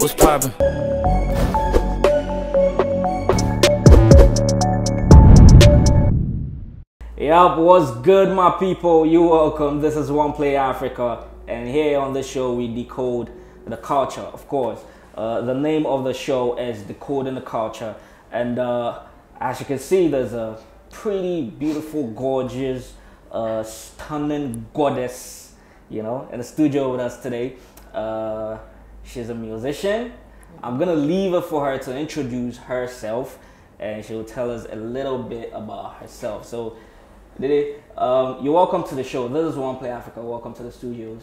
What's poppin'? Yup, what's good, my people? You welcome. This is OneplayAfrica, and here on this show we decode the culture. Of course, the name of the show is Decoding the Culture, and as you can see, there's a pretty beautiful, gorgeous, stunning goddess, you know, in the studio with us today. She's a musician. I'm gonna leave it for her to introduce herself, and she'll tell us a little bit about herself. So, Dede, you're welcome to the show. This is OneplayAfrica. Welcome to the studios.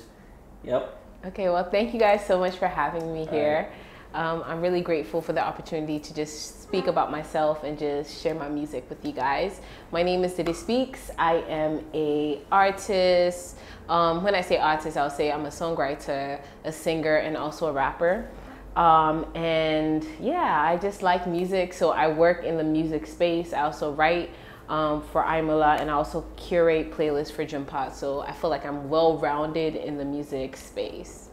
Yep. Okay, well, thank you guys so much for having me here. I'm really grateful for the opportunity to just speak about myself and just share my music with you guys. My name is Dede Speaks. I am an artist. When I say artist, I'll say I'm a songwriter, a singer, and also a rapper. And yeah, I just like music, so I work in the music space. I also write for Imala, and I also curate playlists for Gym Pot, so I feel like I'm well-rounded in the music space.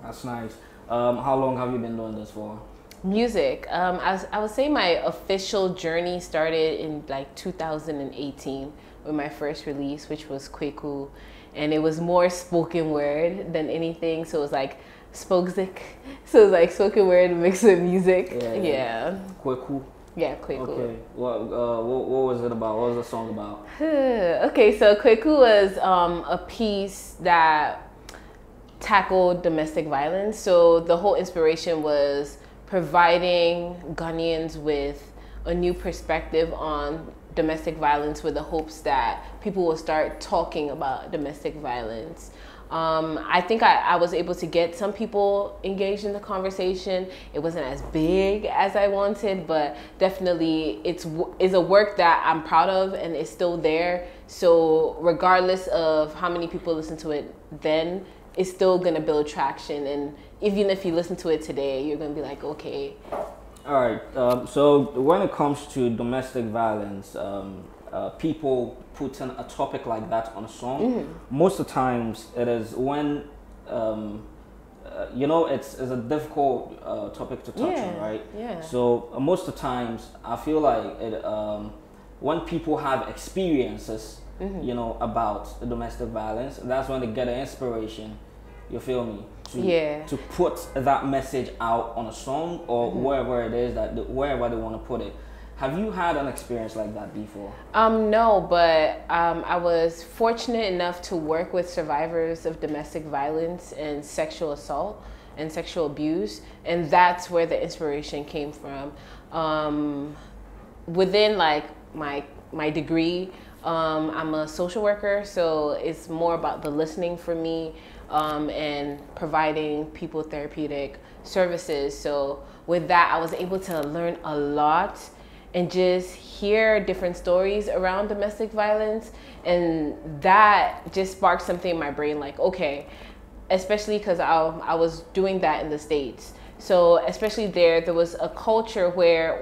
That's nice. How long have you been doing this for? Music. I would say my official journey started in like 2018 with my first release, which was Kweku, and it was more spoken word than anything. So it was like spokezik. So it was like spoken word mixed with music. Yeah. Kweku. Yeah, Kweku. Okay. What was it about? What was the song about? Okay, so Kweku was a piece that tackled domestic violence. So the whole inspiration was providing Ghanaians with a new perspective on domestic violence, with the hopes that people will start talking about domestic violence. I think I was able to get some people engaged in the conversation. It wasn't as big as I wanted, but definitely it's a work that I'm proud of, and it's still there. So regardless of how many people listen to it then, it's still gonna build traction. And even if you listen to it today, you're gonna be like, okay. All right. So when it comes to domestic violence, people putting a topic like that on a song, most of the times it is when, you know, it's a difficult topic to touch on, right? Yeah. So most of the times I feel like it, when people have experiences, you know, about the domestic violence, that's when they get an inspiration, you feel me, to put that message out on a song or wherever it is wherever they want to put it. Have you had an experience like that before? No, but I was fortunate enough to work with survivors of domestic violence and sexual assault and sexual abuse, and that's where the inspiration came from. Within like my degree, I'm a social worker, so it's more about the listening for me, and providing people therapeutic services. So with that, I was able to learn a lot and just hear different stories around domestic violence, and that just sparked something in my brain, like, okay, especially because I was doing that in the States. So especially there was a culture where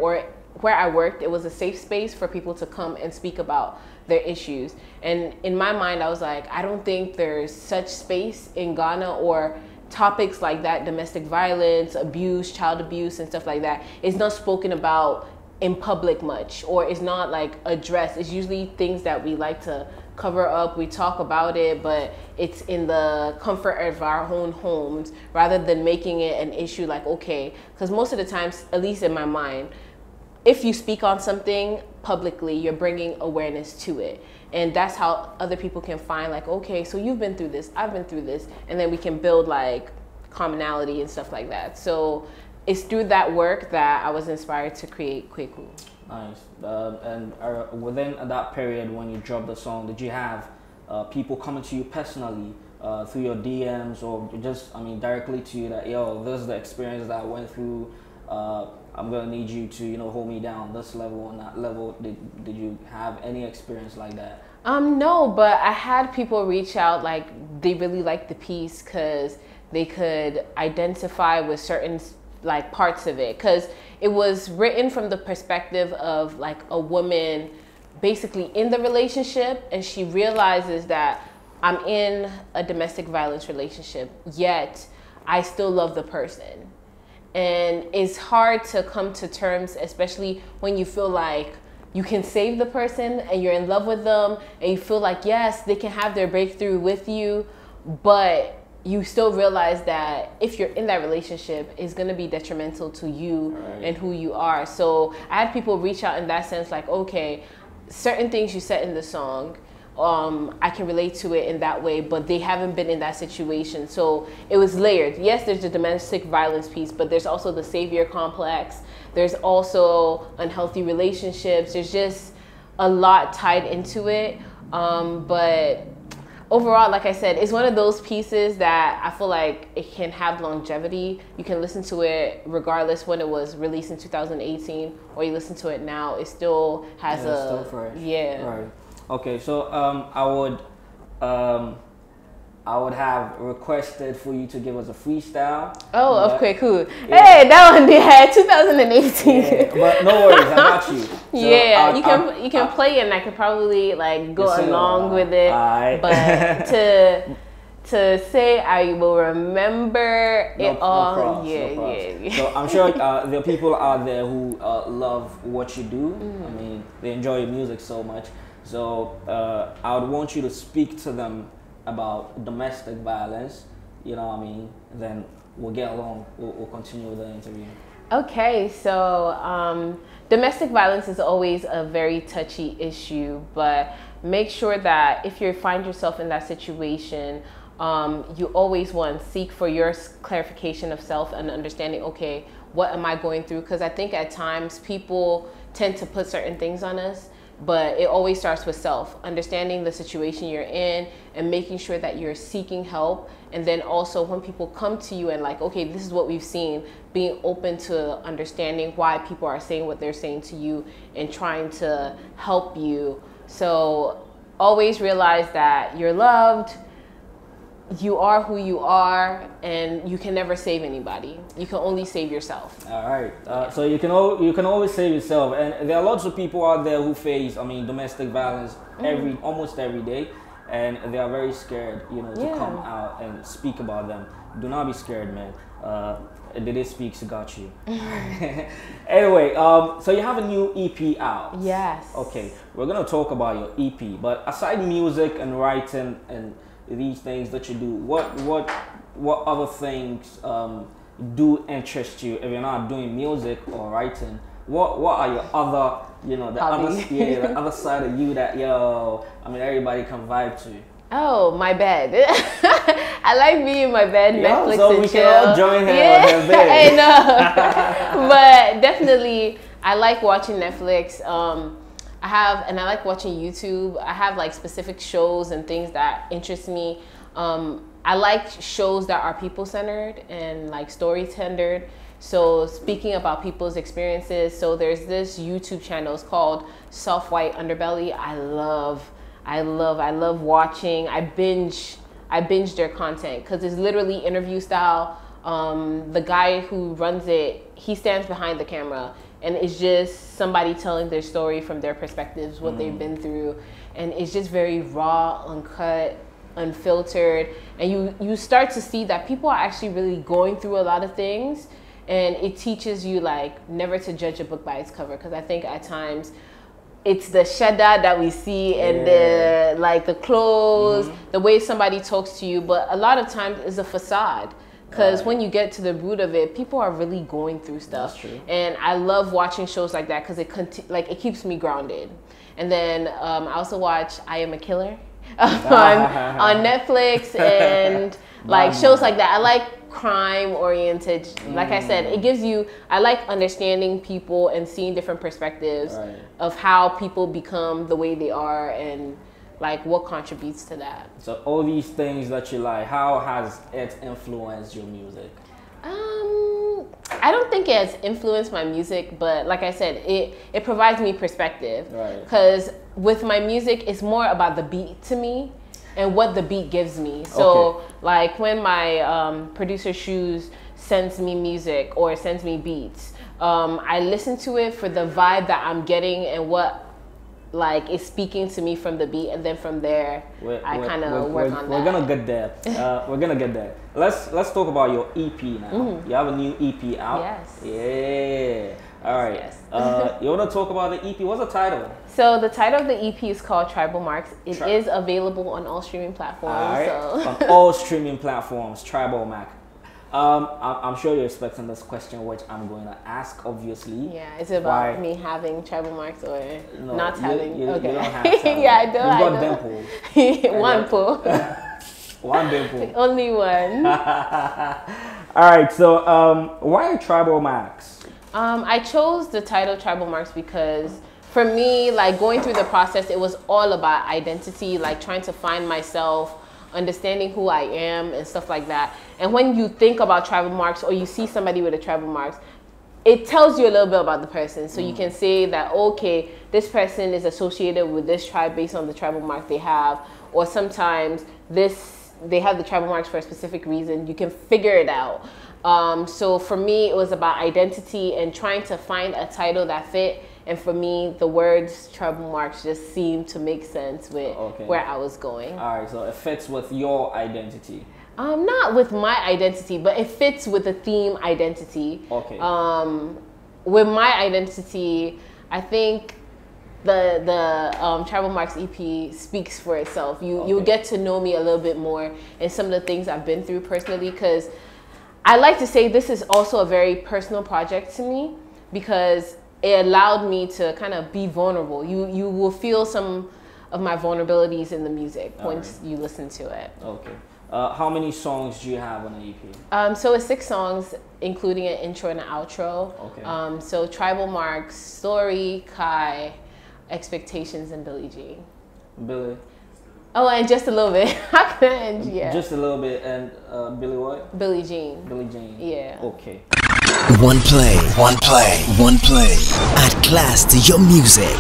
I worked, it was a safe space for people to come and speak about their issues. And in my mind, I was like, I don't think there's such space in Ghana, or topics like that, domestic violence, abuse, child abuse, and stuff like that, is not spoken about in public much, or it's not like addressed. It's usually things that we like to cover up. We talk about it, but it's in the comfort of our own homes, rather than making it an issue. Like, okay, because most of the times, at least in my mind, if you speak on something publicly, you're bringing awareness to it. And that's how other people can find, like, okay, so you've been through this, I've been through this, and then we can build like commonality and stuff like that. So it's through that work that I was inspired to create Kweku. Nice. And within that period when you dropped the song, did you have people coming to you personally through your DMs, or just, I mean, directly to you that, yo, this is the experience that I went through, I'm gonna need you to, you know, hold me down this level and that level? Did you have any experience like that? No, but I had people reach out, like they really liked the piece because they could identify with certain like parts of it, because it was written from the perspective of like a woman basically in the relationship, and she realizes that I'm in a domestic violence relationship, yet I still love the person. And it's hard to come to terms, especially when you feel like you can save the person and you're in love with them and you feel like, yes, they can have their breakthrough with you, but you still realize that if you're in that relationship, it's going to be detrimental to you and who you are. So I had people reach out in that sense, like, okay, certain things you said in the song, I can relate to it in that way, but they haven't been in that situation. So it was layered. Yes, there's the domestic violence piece, but there's also the savior complex. There's also unhealthy relationships. There's just a lot tied into it. But overall, like I said, it's one of those pieces that I feel like it can have longevity. You can listen to it regardless when it was released in 2018 or you listen to it now. It still has it's still fresh. Yeah. Right. Okay, so I would have requested for you to give us a freestyle. Oh, okay, cool. Yeah. Hey, that one they had 2018. Yeah, but no worries, I got you. So yeah, you can play it and I could probably like go along with it. But to say I will remember it all. No props. Yeah. So I'm sure there are people out there who love what you do. I mean, they enjoy your music so much. So I would want you to speak to them about domestic violence, you know what I mean? Then we'll get along, we'll continue with the interview. Okay, so domestic violence is always a very touchy issue, but make sure that if you find yourself in that situation, you always want to seek for your clarification of self and understanding, okay, what am I going through? Because I think at times people tend to put certain things on us, but it always starts with self, understanding the situation you're in and making sure that you're seeking help. And then also when people come to you and like, okay, this is what we've seen, being open to understanding why people are saying what they're saying to you and trying to help you. So always realize that you're loved, you are who you are, and you can never save anybody. You can only save yourself. All right. So you can always save yourself, and there are lots of people out there who face, I mean, domestic violence almost every day, and they are very scared, you know, to come out and speak about them. Do not be scared, man. Dede Speaks got you. Anyway, so you have a new EP out. Yes. Okay, we're gonna talk about your EP, but aside music and writing and these things that you do, what other things do interest you if you're not doing music or writing? What are your other, you know, the other side of you that I mean everybody can vibe to? Oh, my bed. I like being in my bed, Netflix so and we chill. can all join her on her bed. I know. But definitely, I like watching Netflix. I like watching YouTube. I have like specific shows and things that interest me. I like shows that are people-centered and like story-centered. So speaking about people's experiences, so there's this YouTube channel, it's called Soft White Underbelly. I love watching. I binge their content because it's literally interview style. The guy who runs it, he stands behind the camera and it's just somebody telling their story from their perspectives, what they've been through. And it's just very raw, uncut, unfiltered. And you start to see that people are actually really going through a lot of things. And it teaches you like never to judge a book by its cover. Because I think at times it's the shada that we see and the like the clothes, the way somebody talks to you. But a lot of times it's a facade. Because when you get to the root of it, people are really going through stuff. That's true. And I love watching shows like that because it keeps me grounded. And then I also watch I Am a Killer on Netflix and like shows like that. I like crime oriented. Like I said, it gives you, I like understanding people and seeing different perspectives of how people become the way they are and like what contributes to that. So all these things that you like, how has it influenced your music? I don't think it has influenced my music, but like I said, it provides me perspective. Because with my music, it's more about the beat to me and what the beat gives me. So like when my producer Shoes sends me music or sends me beats, I listen to it for the vibe that I'm getting and what like is speaking to me from the beat, and then from there I kind of work on that. We're gonna get there. We're gonna get there. Let's talk about your EP now. You have a new EP out. Yes. Yeah. All right. Yes. You want to talk about the EP? What's the title? So the title of the EP is called Tribal Marks. It is available on all streaming platforms. All right. So. On all streaming platforms, Tribal Mark. I'm sure you're expecting this question, which I'm going to ask, obviously. Yeah, is it about me having tribal marks or no, not having? You okay. don't have tribal. Yeah, I do. You've got dimples. One pull. One dimple. Only one. All right. So, why Tribal Marks? I chose the title Tribal Marks because for me, like going through the process, it was all about identity, like trying to find myself, understanding who I am and stuff like that. And when you think about tribal marks or you see somebody with a tribal marks, it tells you a little bit about the person. So you can say that, okay, this person is associated with this tribe based on the tribal mark they have, or sometimes they have the tribal marks for a specific reason. You can figure it out. So for me, it was about identity and trying to find a title that fit. And for me, the words tribal marks just seemed to make sense with where I was going. All right, so it fits with your identity. Not with my identity, but it fits with the theme identity. Okay. With my identity, I think the Tribal Marks EP speaks for itself. You'll get to know me a little bit more and some of the things I've been through personally, because I like to say this is also a very personal project to me, because it allowed me to kind of be vulnerable. You will feel some of my vulnerabilities in the music once you listen to it. Okay. How many songs do you have on the EP? So it's 6 songs, including an intro and an outro. Okay. So Tribal Marks, Story, Kai, Expectations, and Billie Jean. Billie. Oh, and just a little bit. Yeah. Just a little bit, and Billie what? Billie Jean. Billie Jean. Yeah. Okay. Oneplay. Add class to your music.